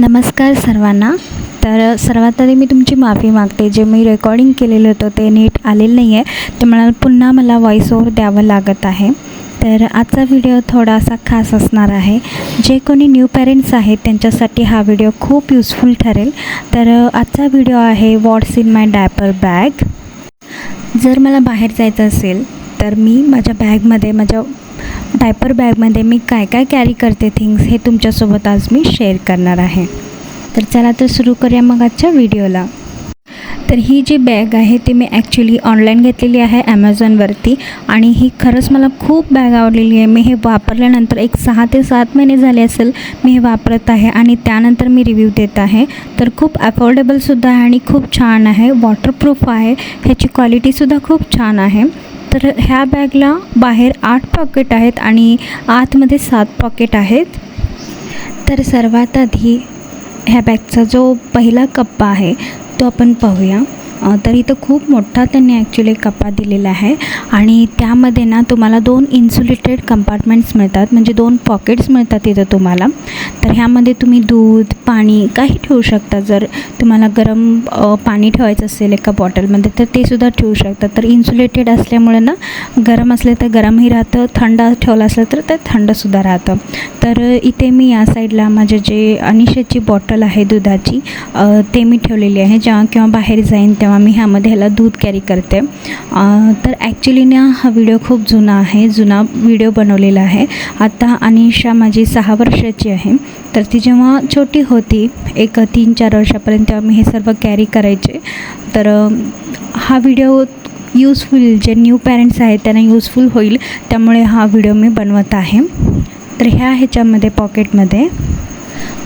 नमस्कार सर्वांना. तर सर्वात आधी मी तुमची माफी मागते. जे मी रेकॉर्डिंग केलेलं होतं ते नीट आलेलं नाही आहे, ते पुन्हा मला व्हॉईस ओव्हर द्यावं लागत आहे. तर आजचा व्हिडिओ थोडासा खास असणार आहे. जे कोणी न्यू पेरेंट्स आहेत त्यांच्यासाठी हा व्हिडिओ खूप युजफुल ठरेल. तर आजचा व्हिडिओ आहे व्हॉट्स इन माय डायपर बॅग. जर मला बाहेर जायचं असेल तर मी माझ्या डायपर बॅगमध्ये मी काय काय कॅरी करते थिंग्स, हे तुमच्यासोबत आज मी शेअर करणार आहे. तर चला तर सुरू करूया मग आजच्या व्हिडिओला. तर ही जी बॅग आहे ती मी ॲक्च्युली ऑनलाईन घेतलेली आहे ॲमेझॉनवरती, आणि ही खरंच मला खूप बॅग आवडलेली आहे. मी हे वापरल्यानंतर एक 6 ते 7 महिने झाले असेल मी हे वापरत आहे, आणि त्यानंतर मी रिव्ह्यू देत आहे. तर खूप अफोर्डेबलसुद्धा आहे आणि खूप छान आहे, वॉटरप्रूफ आहे, ह्याची क्वालिटीसुद्धा खूप छान आहे. तर ह्या बॅगला बाहेर 8 पॉकेट आहेत आणि आतमध्ये 7 पॉकेट आहेत. तर सर्वात आधी ह्या बॅगचा जो पहिला कप्पा आहे तो आपण पाहूया. तर इथं खूप मोठा त्यांनी ॲक्च्युली कप्पा दिलेला आहे, आणि त्यामध्ये ना तुम्हाला 2 इन्सुलेटेड कंपार्टमेंट्स मिळतात, म्हणजे 2 पॉकेट्स मिळतात इथं तुम्हाला. तर ह्यामध्ये तुम्ही दूध, पाणी काही ठेवू शकता. जर तुम्हाला गरम पाणी ठेवायचं असेल एका बॉटलमध्ये तर ते सुद्धा ठेवू शकता. तर इन्सुलेटेड असल्यामुळे ना गरम असले तर गरमही राहतं, थंड ठेवलं असलं तर ते थंडसुद्धा राहतं. तर इथे मी या साईडला माझे जे अनिशाची बॉटल आहे दुधाची ते मी ठेवलेली आहे. जेव्हा किंवा बाहेर जाईन तेव्हा मी ह्याला दूध कॅरी करते. तर ॲक्च्युली ना हा व्हिडिओ खूप जुना व्हिडिओ बनवलेला आहे. आता अनिशा माझी 6 वर्षाची आहे. तर ती जेव्हा छोटी होती, एक 3-4 वर्षापर्यंत, तेव्हा मी हे सर्व कॅरी करायचे. तर हा व्हिडिओ यूजफुल, जे न्यू पॅरेंट्स आहेत त्यांना यूजफुल होईल, त्यामुळे हा व्हिडिओ मी बनवत आहे. तर ह्याच्यामध्ये पॉकेटमध्ये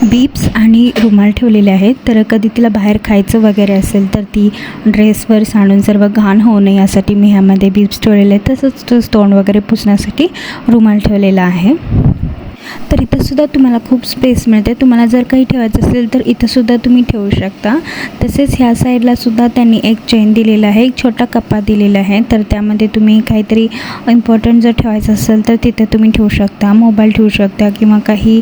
बीप्स आणि रुमाल ठेवलेले आहेत. तर कधी तिला बाहेर खायचं वगैरे असेल तर ती ड्रेसवर सांडून सर्व घाण होऊ नये यासाठी मी ह्यामध्ये बीप्स ठेवलेले आहेत. तसंच तोंड वगैरे पुसण्यासाठी रुमाल ठेवलेला आहे. तर इथंसुद्धा तुम्हाला खूप स्पेस मिळते. तुम्हाला जर काही ठेवायचं असेल तर इथंसुद्धा तुम्ही ठेवू शकता. तसेच ह्या साईडलासुद्धा त्यांनी एक चेन दिलेला आहे, एक छोटा कप्पा दिलेला आहे. तर त्यामध्ये तुम्ही काहीतरी इम्पॉर्टंट जर ठेवायचं असेल तर तिथे तुम्ही ठेवू शकता. मोबाईल ठेवू शकता किंवा काही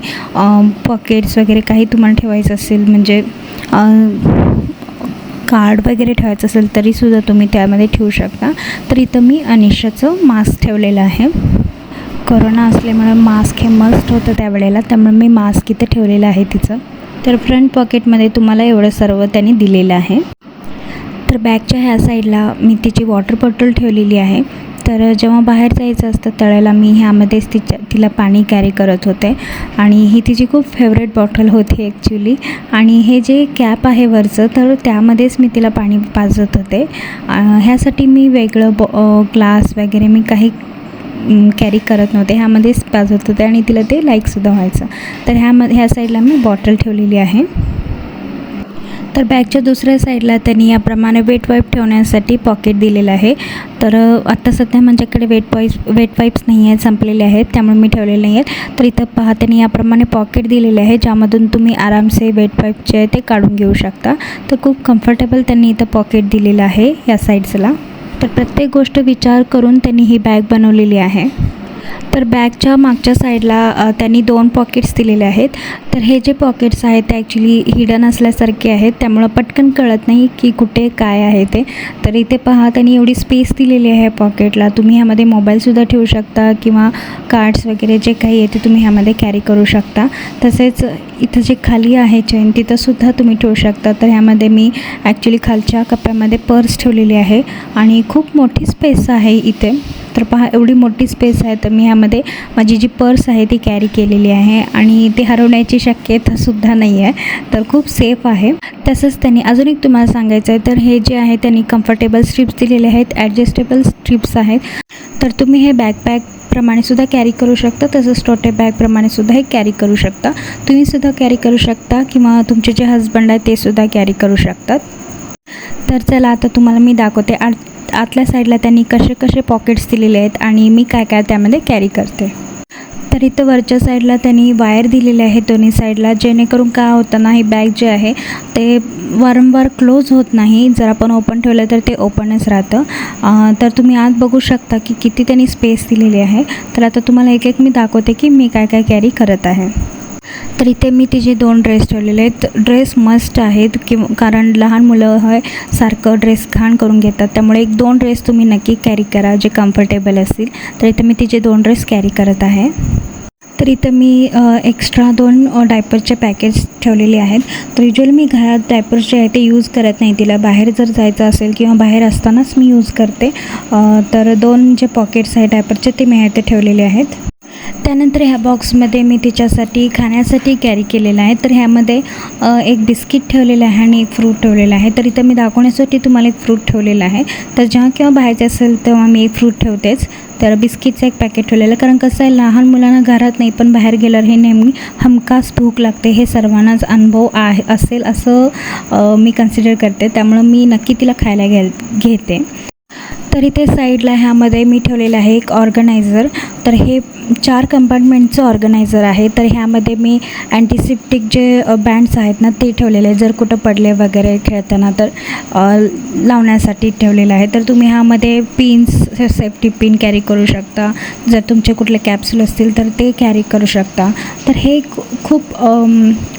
पॉकेट्स वगैरे काही तुम्हाला ठेवायचं असेल, म्हणजे कार्ड वगैरे ठेवायचं असेल तरीसुद्धा तुम्ही त्यामध्ये ठेवू शकता. तर इथं मी अनिशाचं मास्क ठेवलेलं आहे. कोरोना असल्यामुळे मास्क हे मस्ट होतं त्यावेळेला, त्यामुळे मी मास्क इथे ठेवलेलं आहे तिचं. तर फ्रंट पॉकेटमध्ये तुम्हाला एवढं सर्व त्यांनी दिलेलं आहे. तर बॅगच्या ह्या साईडला मी तिची वॉटर बॉटल ठेवलेली आहे. तर जेव्हा बाहेर जायचं असतं त्यावेळेला मी ह्यामध्येच तिला पाणी कॅरी करत होते, आणि ही तिची खूप फेवरेट बॉटल होती ॲक्च्युली. आणि हे जे कॅप आहे वरचं, तर त्यामध्येच मी तिला पाणी पाजत होते. ह्यासाठी मी वेगळं ग्लास वगैरे मी काही कॅरी करत नव्हते, ह्यामध्येच पाजत होते आणि तिला ते लाईकसुद्धा व्हायचं. तर ह्या साईडला मी बॉटल ठेवलेली आहे. तर बॅगच्या दुसऱ्या साईडला त्यांनी याप्रमाणे वेट वाईप ठेवण्यासाठी पॉकेट दिलेलं आहे. तर आत्ता सध्या माझ्याकडे वेट वाईप्स नाही आहेत, संपलेले आहेत, त्यामुळे मी ठेवलेले नाही आहेत. तर इथं पहा त्यांनी याप्रमाणे पॉकेट दिलेले आहे, ज्यामधून तुम्ही आरामसे वेट वाईप जे आहे ते काढून घेऊ शकता. तर खूप कम्फर्टेबल त्यांनी इथं पॉकेट दिलेलं आहे या साईड्सला. तर प्रत्येक गोष्ट विचार करून त्यांनी ही बॅग बनवलेली आहे. तर बॅगच्या मागच्या साईडला त्यांनी 2 पॉकेट्स दिलेले आहेत. तर हे जे पॉकेट्स आहेत ते ॲक्च्युली हिडन असल्यासारखे आहेत, त्यामुळं पटकन कळत नाही की कुठे काय आहे ते. तर इथे पहा त्यांनी एवढी स्पेस दिलेली आहे पॉकेटला. तुम्ही ह्यामध्ये मोबाईलसुद्धा ठेवू शकता किंवा कार्ड्स वगैरे जे काही आहे ते तुम्ही ह्यामध्ये कॅरी करू शकता. तसेच इथं जे खाली आहे चेन तिथंसुद्धा तुम्ही ठेवू शकता. तर ह्यामध्ये मी ॲक्च्युली खालच्या कप्प्यामध्ये पर्स ठेवलेली आहे, आणि खूप मोठी स्पेस आहे इथे. तर पहा एवढी मोठी स्पेस आहे, तर मी ह्यामध्ये माझी जी पर्स आहे ती कॅरी केलेली आहे, आणि ती हरवण्याची शक्यतासुद्धा नाही आहे. तर खूप सेफ आहे. तसंच त्यांनी अजून एक तुम्हाला सांगायचं आहे, तर हे जे आहे त्यांनी कम्फर्टेबल स्ट्रिप्स दिलेले आहेत, ॲडजस्टेबल स्ट्रिप्स आहेत. तर तुम्ही हे बॅकपॅकप्रमाणे सुद्धा कॅरी करू शकता, तसंच टोटे बॅगप्रमाणे सुद्धा हे कॅरी करू शकता. तुम्हीसुद्धा कॅरी करू शकता किंवा तुमचे जे हजबंड आहेत ते सुद्धा कॅरी करू शकतात. तर चला आता तुम्हाला मी दाखवते आतल्या साईडला त्यांनी कसे पॉकेट्स दिलेले आहेत आणि मी काय त्यामध्ये कॅरी करते. तर इथं वरच्या साईडला त्यांनी वायर दिलेले आहेत दोन्ही साईडला, जेणेकरून काय होतं ना, ही बॅग जे आहे ते वारंवार क्लोज होत नाही. जर आपण ओपन ठेवलं तर ते ओपनच राहतं. तर तुम्ही आत बघू शकता की किती त्यांनी स्पेस दिलेली आहे. तर आता तुम्हाला एक मी दाखवते की मी काय कॅरी करत आहे. तर इथे मी तिचे 2 ड्रेस ठेवलेले आहेत. ड्रेस मस्ट आहेत कारण लहान मुलं सारखं ड्रेस घाण करून घेतात, त्यामुळे 1-2 ड्रेस तुम्ही नक्की कॅरी करा जे कम्फर्टेबल असतील. तर इथे मी तिचे 2 ड्रेस कॅरी करत आहे. तर इथं मी एक्स्ट्रा 2 डायपरचे पॅकेट्स ठेवलेले आहेत. तर युजली मी घरात डायपर्स जे आहे ते यूज करत नाही, तिला बाहेर जर जायचं असेल किंवा बाहेर असतानाच मी यूज करते. तर 2 जे पॉकेट्स आहेत डायपरचे ते मी इथे ठेवलेले आहेत. त्यानंतर ह्या बॉक्समध्ये मी तिच्यासाठी खाण्यासाठी कॅरी केलेलं आहे. तर ह्यामध्ये एक बिस्किट ठेवलेलं आहे आणि एक फ्रूट ठेवलेलं आहे. तर इथं मी दाखवण्यासाठी तुम्हाला एक फ्रूट ठेवलेलं आहे. तर जेव्हा केव्हा बाहेरचं असेल तेव्हा मी एक फ्रूट ठेवतेच. तर बिस्किटचं एक पॅकेट ठेवलेलं, कारण कसं आहे लहान मुलांना घरात नाही पण बाहेर गेल्यावर हे नेहमी हमखास भूक लागते, हे सर्वांनाच अनुभव असेल असं मी कन्सिडर करते. त्यामुळं मी नक्की तिला खायला घेते. तर इथे साईडला ह्यामध्ये मी ठेवलेलं आहे एक ऑर्गनायझर. तर हे 4 कंपार्टमेंटचं ऑर्गनायझर आहे. तर ह्यामध्ये मी अँटीसेप्टिक जे बँड्स आहेत ना ते ठेवलेले आहे, जर कुठं पडले वगैरे खेळताना तर लावण्यासाठी ठेवलेलं आहे. तर तुम्ही ह्यामध्ये पिन्स, सेफ्टी पिन कॅरी करू शकता. जर तुमचे कुठले कॅप्सूल असतील तर ते कॅरी करू शकता. तर हे खूप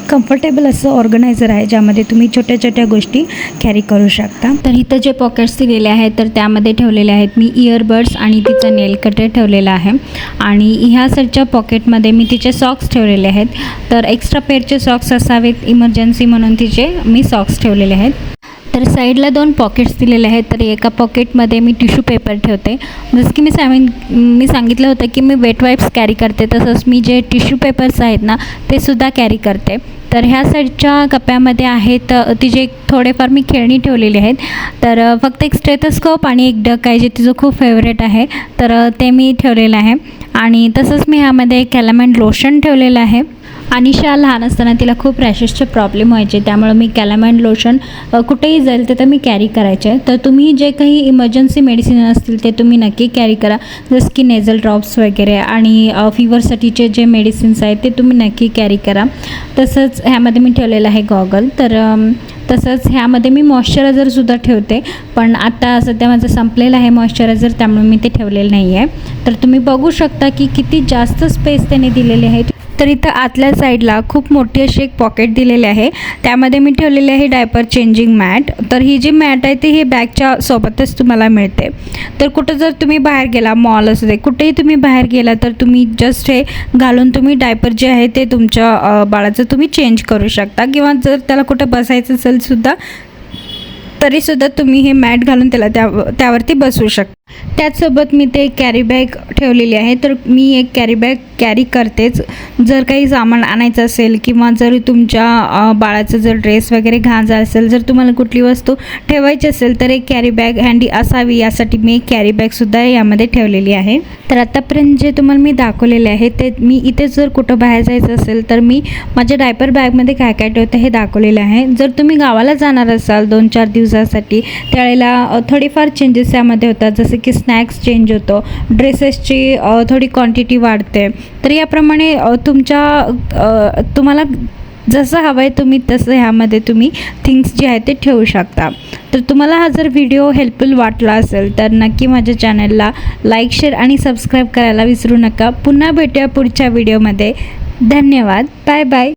कम्फर्टेबल असं ऑर्गनायझर आहे ज्यामध्ये तुम्ही छोट्या छोट्या गोष्टी कॅरी करू शकता. तर इथं जे पॉकेट्स दिलेले आहेत तर त्यामध्ये ठेवलेले आहेत मी इयरबड्स आणि तिचा नेल कटर ठेवलेला आहे. आणि ह्या साईडच्या पॉकेटमध्ये मी तिचे सॉक्स ठेवलेले आहेत. तर एक्स्ट्रा पेअरचे सॉक्स असावेत इमर्जन्सी म्हणून तिचे मी सॉक्स ठेवलेले आहेत. तर साईडला 2 पॉकेट्स दिलेले आहेत. तर एका पॉकेटमध्ये मी टिश्यू पेपर ठेवते. जसं की मी सांगितलं होतं की मी वेट वाईप्स कॅरी करते, तसंच मी जे टिश्यू पेपर्स आहेत ना ते सुद्धा कॅरी करते. तर ह्या साईडच्या कप्प्यामध्ये आहेत तिचे थोडेफार मी खेळणी ठेवलेली आहेत. तर फक्त एक स्टेथोस्कोप आणि एक डक आहे जे तिचं खूप फेवरेट आहे, तर ते मी ठेवलेलं आहे. आणि तसंच मी ह्यामध्ये कॅलामेन लोशन ठेवलेलं आहे. अनिशा लहान असताना तिला खूप रॅशेसचे प्रॉब्लेम व्हायचे, त्यामुळे मी कॅलामेन लोशन कुठेही जाईल तर मी कॅरी करायचे. तर तुम्ही जे काही इमर्जन्सी मेडिसिन असतील ते तुम्ही नक्की कॅरी करा, जसं की नेझल ड्रॉप्स वगैरे आणि फीवरसाठीचे जे मेडिसिन्स आहेत ते तुम्ही नक्की कॅरी करा. तसंच ह्यामध्ये मी ठेवलेलं आहे गॉगल. तर तसंच ह्यामध्ये मी मॉइश्चरायझरसुद्धा ठेवते, पण आता सध्या माझं संपलेलं आहे मॉइश्चरायझर, त्यामुळे मी ते ठेवलेलं नाही आहे. तर तुम्ही बघू शकता की किती जास्त स्पेस त्याने दिलेले आहे. तर इथं आतल्या साईडला खूप मोठी अशी एक पॉकेट दिलेली आहे, त्यामध्ये मी ठेवलेली आहे डायपर चेंजिंग मॅट. तर ही जी मॅट आहे ती ही बॅगच्या सोबतच तुम्हाला मिळते. तर कुठं जर तुम्ही बाहेर गेला, मॉल असू दे, कुठेही तुम्ही बाहेर गेला तर तुम्ही जस्ट हे घालून तुम्ही डायपर जे आहे ते तुमच्या बाळाचं तुम्ही चेंज करू शकता, किंवा जर त्याला कुठं बसायचं असेल सुद्धा तरीसुद्धा तुम्ही हे मॅट घालून त्याला त्यावरती बसवू शकता. त्याचसोबत मी ते कॅरी बॅग ठेवलेली आहे. तर मी एक कॅरी बॅग कॅरी करतेच, जर काही सामान आणायचं असेल किंवा जर तुमच्या बाळाचं जर ड्रेस वगैरे घाण झाला असेल, जर तुम्हाला कुठली वस्तू ठेवायची असेल तर एक कॅरी बॅग हँडी असावी, यासाठी मी एक कॅरी बॅगसुद्धा यामध्ये ठेवलेली आहे. तर आतापर्यंत जे तुम्हाला मी दाखवलेले आहे ते मी इथे जर कुठं बाहेर जायचं असेल तर मी माझ्या डायपर बॅगमध्ये काय काय ठेवते हे दाखवलेलं आहे. जर तुम्ही गावाला जाणार असाल 2-4 दिवसासाठी, त्यावेळेला थोडीफार चेंजेस यामध्ये होतात, जसे की स्नॅक्स चेंज होतो, ड्रेसेसची थोडी क्वांटिटी वाढते. तर याप्रमाणे तुम्हाला जसं हवं आहे तुम्ही तसं ह्यामध्ये तुम्ही थिंग्स जे आहे ते ठेवू शकता. तर तुम्हाला हा जर व्हिडिओ हेल्पफुल वाटला असेल तर नक्की माझ्या चॅनलला लाईक, शेअर आणि सबस्क्राईब करायला विसरू नका. पुन्हा भेटूया पुढच्या व्हिडिओमध्ये. धन्यवाद. Bye bye.